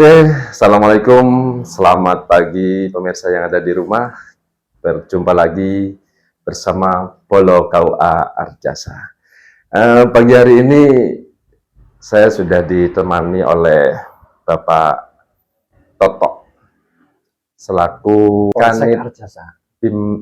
Oke, Assalamualaikum, selamat pagi pemirsa yang ada di rumah. Berjumpa lagi bersama Polo KUA Arjasa. Pagi hari ini saya sudah ditemani oleh Bapak Toto selaku Polsek Arjasa.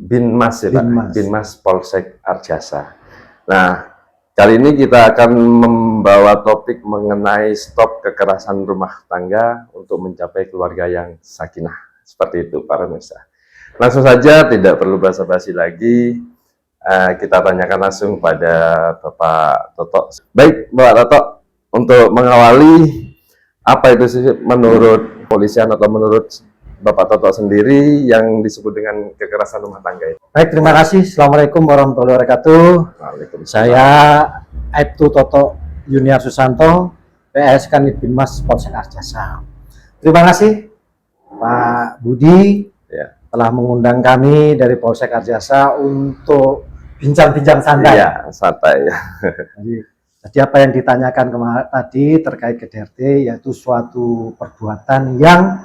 Binmas ya Pak, Binmas. Binmas Polsek Arjasa. Nah, kali ini kita akan membawa topik mengenai stop kekerasan rumah tangga untuk mencapai keluarga yang sakinah. Seperti itu, para pemirsa. Langsung saja, tidak perlu basa-basi lagi. Kita tanyakan langsung pada Bapak Toto. Baik, Bapak Toto, untuk mengawali, apa itu sih menurut polisian atau menurut Bapak Toto sendiri yang disebut dengan kekerasan rumah tangga itu? Baik, terima kasih. Assalamualaikum warahmatullahi wabarakatuh. Waalaikumsalam. Saya Aibtu Toto Yuniar Susanto, PS Kanit Binmas Polsek Arjasa. Terima kasih Pak Budi telah mengundang kami dari Polsek Arjasa untuk bincang-bincang santai. Iya, santai ya. Jadi apa yang ditanyakan kemarin tadi terkait KDRT yaitu suatu perbuatan yang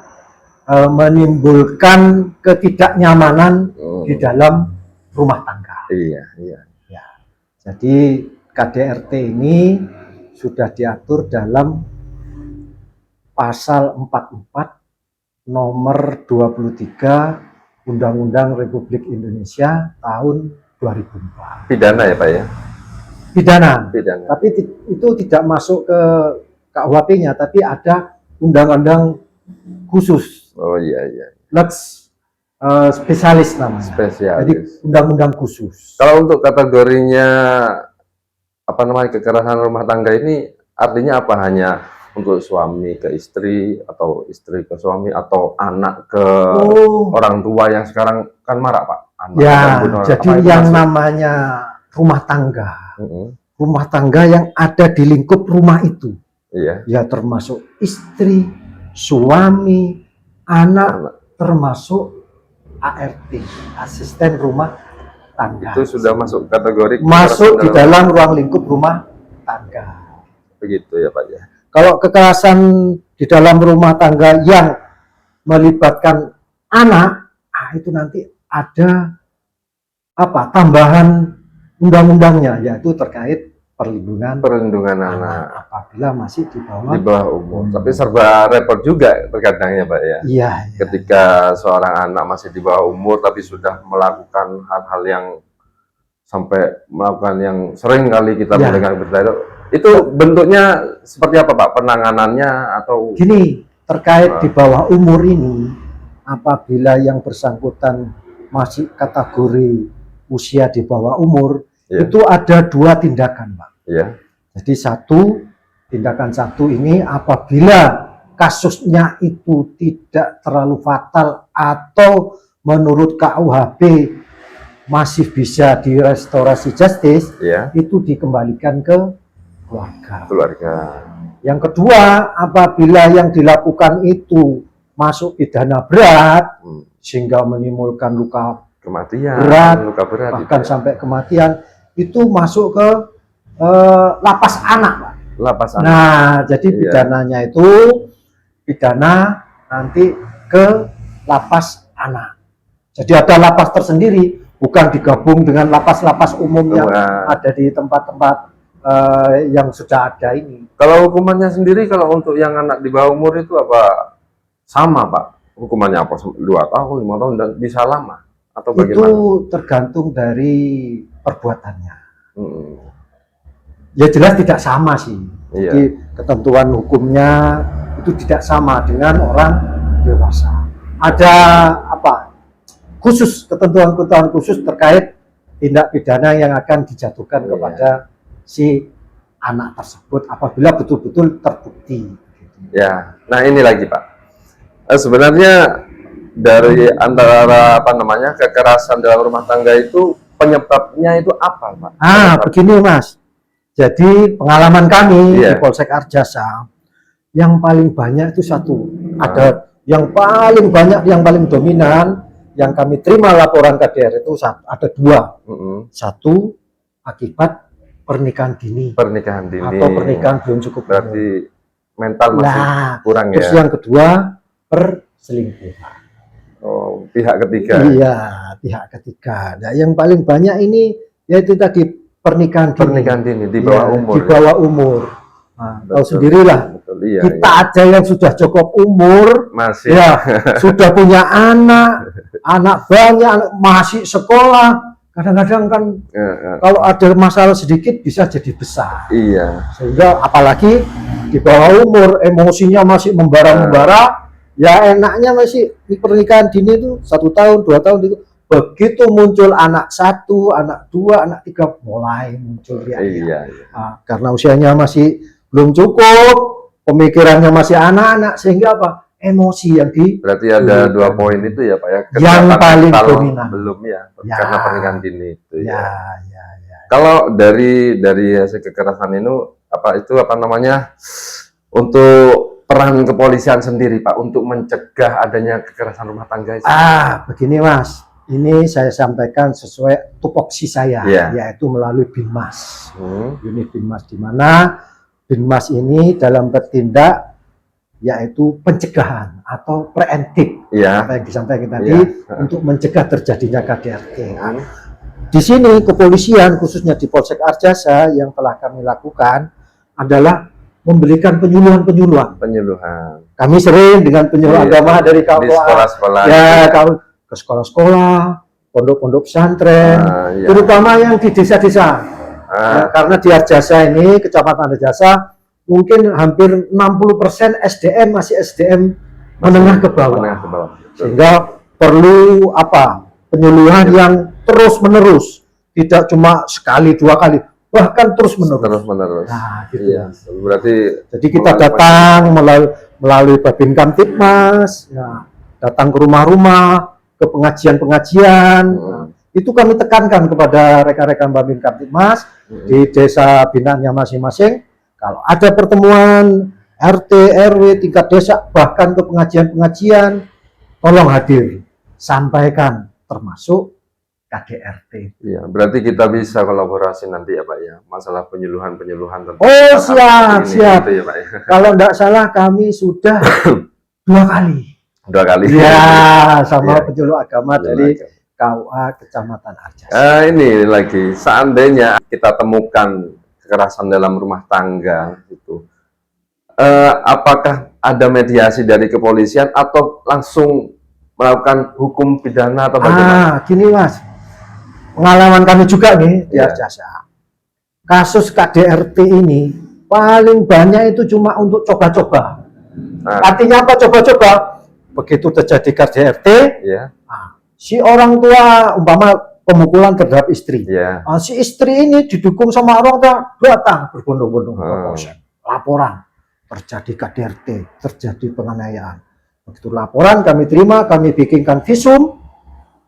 menimbulkan ketidaknyamanan di dalam rumah tangga. Iya. Ya. Jadi KDRT ini sudah diatur dalam pasal 44 nomor 23 Undang-Undang Republik Indonesia tahun 2004. Pidana ya Pak ya? Pidana. Pidana. Tapi itu tidak masuk ke KUHP-nya, tapi ada undang-undang khusus. Oh iya. Lex spesialis namanya. Spesialis. Jadi undang-undang khusus. Kalau untuk kategorinya apa namanya kekerasan rumah tangga ini artinya apa? Hanya untuk suami ke istri atau istri ke suami atau anak ke orang tua yang sekarang kan marak Pak? Anak ya, jadi yang namanya rumah tangga. Rumah tangga yang ada di lingkup rumah itu. Iya. Ya termasuk istri, suami, anak, termasuk ART, asisten rumah tangga. Itu sudah masuk kategori masuk di dalam ruang lingkup rumah tangga. Begitu ya Pak ya. Kalau kekerasan di dalam rumah tangga yang melibatkan anak, itu nanti ada apa? Tambahan undang-undangnya, yaitu terkait perlindungan anak apabila masih di bawah umur. Tapi serba repot juga terkadangnya Pak ya. Iya. Ketika seorang anak masih di bawah umur tapi sudah melakukan hal-hal yang sampai melakukan yang sering kali kita mendengar berita itu bentuknya seperti apa Pak? Penanganannya atau gini, terkait di bawah umur ini, apabila yang bersangkutan masih kategori usia di bawah umur, itu ada dua tindakan Pak. Jadi tindakan satu ini apabila kasusnya itu tidak terlalu fatal atau menurut KUHP masih bisa direstorasi justice, itu dikembalikan ke keluarga. Yang kedua, apabila yang dilakukan itu masuk pidana berat sehingga menimbulkan luka berat bahkan sampai kematian, itu masuk ke lapas anak Pak. Nah, jadi pidananya itu pidana nanti ke lapas anak. Jadi ada lapas tersendiri, bukan digabung dengan lapas-lapas umum yang ada di tempat-tempat yang sudah ada ini. Kalau hukumannya sendiri, kalau untuk yang anak di bawah umur itu apa sama Pak? Hukumannya apa? 2 tahun, 5 tahun dan bisa lama atau bagaimana? Itu tergantung dari perbuatannya. Ya jelas tidak sama sih. Jadi ketentuan hukumnya itu tidak sama dengan orang dewasa. Ada apa? Ketentuan khusus terkait tindak pidana yang akan dijatuhkan kepada si anak tersebut apabila betul-betul terbukti. Ya, nah ini lagi Pak. Sebenarnya dari antara apa namanya kekerasan dalam rumah tangga itu penyebabnya itu apa Pak? Begini Mas. Jadi pengalaman kami di Polsek Arjasa yang paling banyak itu satu. Ada yang paling banyak, yang paling dominan yang kami terima laporan KDR itu ada 2. Satu akibat pernikahan dini atau pernikahan belum cukup berarti mental masih kurang ya. Terus yang kedua perselingkuhan. Oh, pihak ketiga. Iya, pihak ketiga. Nah, yang paling banyak ini yaitu tadi pernikahan dini di bawah umur. Di bawah umur. Nah, tahu sendirilah. Iya, kita aja yang sudah cukup umur, masih ya sudah punya anak banyak, masih sekolah. Kadang-kadang kan kalau ada masalah sedikit bisa jadi besar. Iya. Sehingga apalagi di bawah umur emosinya masih membara-membara. Ya enaknya masih di pernikahan dini itu 1 tahun, 2 tahun itu. Begitu muncul anak 1, anak 2, anak 3 mulai muncul ya. Iya. Nah, karena usianya masih belum cukup, pemikirannya masih anak-anak, sehingga apa? Emosi yang berarti ada 2 poin itu ya Pak ya. Yang paling dominan. Belum ya, karena pernikahan dini itu ya. Ya. Kalau dari hasil kekerasan itu apa namanya untuk peran kepolisian sendiri Pak untuk mencegah adanya kekerasan rumah tangga itu? Begini Mas, ini saya sampaikan sesuai tupoksi saya, yaitu melalui Binmas. Unit Binmas, di mana Binmas ini dalam bertindak yaitu pencegahan atau preemptif, apa yang disampaikan tadi, untuk mencegah terjadinya KDRT. Di sini kepolisian khususnya di Polsek Arjasa yang telah kami lakukan adalah memberikan penyuluhan. Kami sering dengan penyuluh agama dari kaum sekolah-sekolah. Ke sekolah-sekolah, pondok-pondok pesantren, terutama yang di desa-desa. Karena di Arjasa ini, Kecamatan Arjasa, mungkin hampir 60% SDM masih SDM menengah ke bawah. Sehingga perlu penyuluhan yang terus-menerus, tidak cuma sekali 2 kali. Bahkan terus menerus. Nah, gitu. Iya. Berarti jadi kita datang melalui Babin Kamtibmas, datang ke rumah-rumah, ke pengajian-pengajian. Itu kami tekankan kepada rekan-rekan Babin Kamtibmas di desa binaannya masing-masing. Kalau ada pertemuan RT, RW, tingkat desa, bahkan ke pengajian-pengajian, tolong hadir, sampaikan, termasuk KDRT. Iya, berarti kita bisa kolaborasi nanti ya Pak ya, masalah penyuluhan tentang. Oh siap. Gitu ya, Pak, ya. Kalau enggak salah kami sudah 2 kali. 2 kali. Ya, sama penyuluh agama dari KUA Kecamatan Arjasa. Ini lagi, seandainya kita temukan kekerasan dalam rumah tangga itu, apakah ada mediasi dari kepolisian atau langsung melakukan hukum pidana atau bagaimana? Gini Mas. Pengalaman kami juga nih di Arjasa. Kasus KDRT ini paling banyak itu cuma untuk coba-coba. Artinya apa coba-coba? Begitu terjadi KDRT, si orang tua umpama pemukulan terhadap istri. Si istri ini didukung sama orang tua, datang berbondong-bondong ke polsek. Laporan terjadi KDRT, terjadi penganiayaan. Begitu laporan kami terima, kami bikinkan visum.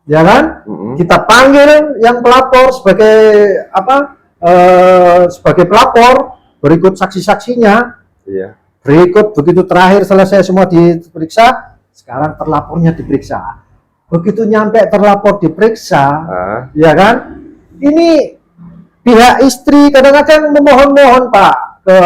Ya kan? Kita panggil yang pelapor sebagai sebagai pelapor, berikut saksi-saksinya. Berikut begitu terakhir selesai semua diperiksa, sekarang terlapornya diperiksa. Begitu nyampe terlapor diperiksa, ya kan? Ini pihak istri kadang-kadang memohon-mohon Pak ke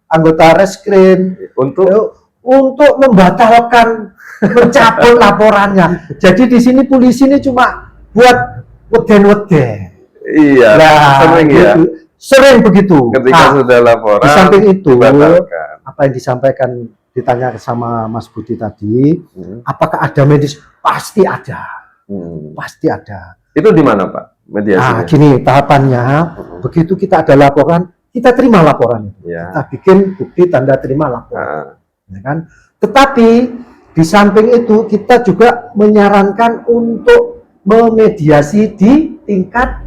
anggota reskrim untuk membatalkan mencabut laporannya. Jadi di sini polisi ini cuma buat weden-weden. Iya. Sering ya. Sering begitu. Ketika sudah laporan. Di samping itu, apa yang disampaikan ditanya sama Mas Budi tadi, apakah ada medis? Pasti ada. Pasti ada. Itu di mana Pak mediasinya? Gini tahapannya. Begitu kita ada laporan, kita terima laporan itu. Kita bikin bukti tanda terima laporan. Ya kan? Tetapi di samping itu kita juga menyarankan untuk memediasi di tingkat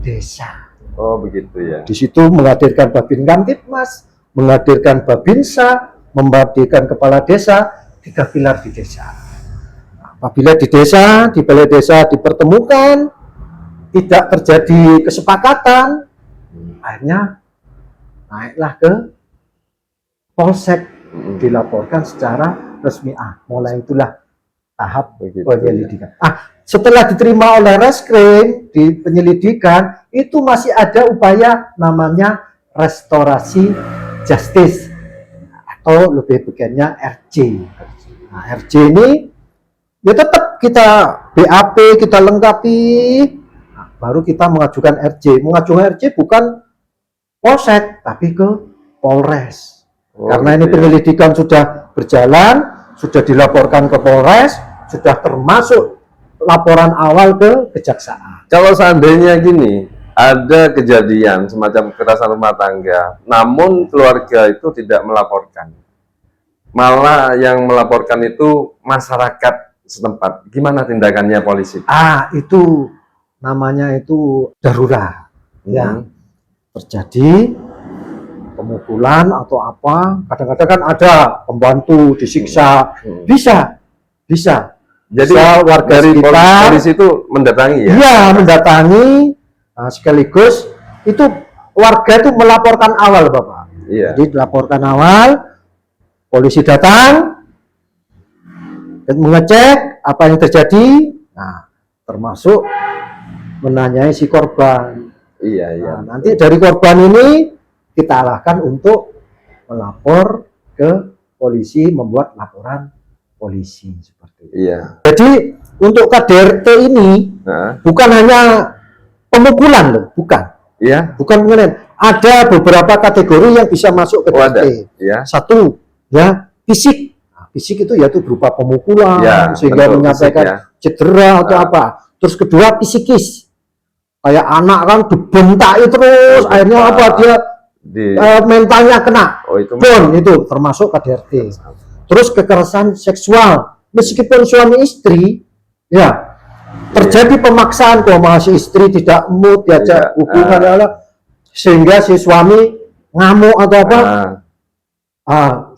desa. Oh begitu ya. Di situ menghadirkan Babin Kamtibmas, menghadirkan Babinsa, menghadirkan kepala desa, 3 pilar di desa. Apabila di desa, di balai desa dipertemukan, tidak terjadi kesepakatan, akhirnya naiklah ke polsek, dilaporkan secara resmi. Mulai itulah tahap penyelidikan. Setelah diterima oleh reskrim di penyelidikan, itu masih ada upaya namanya restorasi justice. atau lebih bagiannya RJ. Nah, RJ ini ya tetap kita BAP kita lengkapi, nah, baru kita mengajukan RJ. Mengajukan RJ bukan polsek tapi ke Polres. Karena ini penyelidikan sudah berjalan, sudah dilaporkan ke Polres, sudah termasuk laporan awal ke kejaksaan. Kalau seandainya gini, ada kejadian semacam kekerasan rumah tangga, namun keluarga itu tidak melaporkan, malah yang melaporkan itu masyarakat setempat, gimana tindakannya polisi? Itu namanya itu darurat. Ya, terjadi pemukulan atau apa, kadang-kadang kan ada pembantu disiksa, bisa. Jadi warga dari sekitar polisi itu mendatangi ya? Iya, mendatangi, nah, sekaligus itu warga itu melaporkan awal, Bapak. Iya. Jadi dilaporkan awal, polisi datang dan mengecek apa yang terjadi, nah, termasuk menanyai si korban. Iya. Nah, nanti dari korban ini kita arahkan untuk melapor ke polisi, membuat laporan polisi seperti itu. Iya. Jadi untuk KDRT ini bukan hanya pemukulan loh, bukan. Iya. Bukan mengenai. Ada beberapa kategori yang bisa masuk ke KDRT. Iya. Satu, ya fisik. Nah, fisik itu yaitu berupa pemukulan, ya, sehingga menyampaikan cedera atau apa. Terus kedua psikis. Kayak anak kan dibentai terus, akhirnya apa dia mentalnya kena. Itu termasuk KDRT. Terus kekerasan seksual, meskipun suami istri, ya terjadi pemaksaan kalau si istri tidak mood diajak hubungan, sehingga si suami ngamuk atau apa,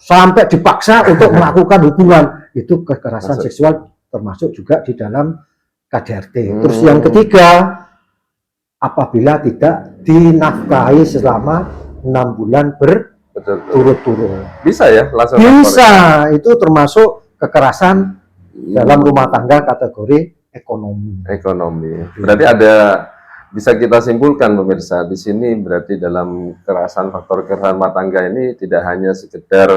sampai dipaksa untuk melakukan hubungan, itu kekerasan seksual termasuk juga di dalam KDRT. Terus yang ketiga, apabila tidak dinafkahi selama 6 bulan berturut-turut. Bisa ya langsung? Bisa, itu termasuk kekerasan dalam rumah tangga kategori ekonomi. Berarti bisa kita simpulkan pemirsa, di sini berarti dalam faktor kekerasan rumah tangga ini tidak hanya sekedar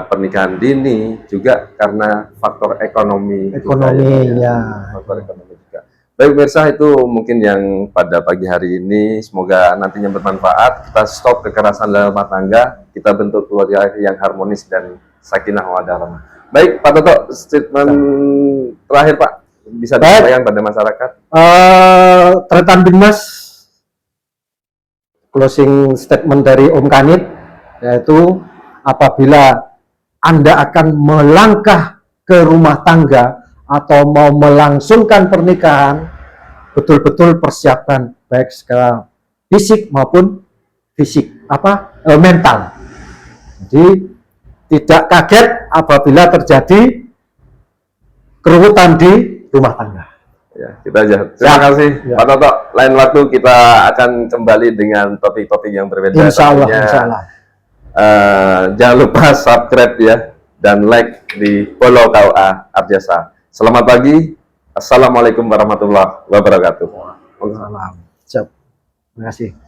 pernikahan dini, juga karena faktor ekonomi. Faktor ekonomi juga. Baik pemirsa, itu mungkin yang pada pagi hari ini, semoga nantinya bermanfaat. Kita stop kekerasan dalam rumah tangga, kita bentuk keluarga yang harmonis dan sakinah mawaddah warahmah. Baik Pak Toto, statement terakhir Pak, bisa disampaikan pada masyarakat? Tretan Binmas, closing statement dari Om Kanit, yaitu apabila Anda akan melangkah ke rumah tangga atau mau melangsungkan pernikahan, betul-betul persiapkan baik secara fisik maupun mental. Jadi tidak kaget apabila terjadi keruwetan di rumah tangga. Ya, kita aja. Terima kasih Pak Toto. Lain waktu kita akan kembali dengan topik-topik yang berbeda. Insya Allah. Jangan lupa subscribe ya dan like di follow KUA Arjasa. Selamat pagi. Assalamualaikum warahmatullahi wabarakatuh. Waalaikumsalam. Terima kasih.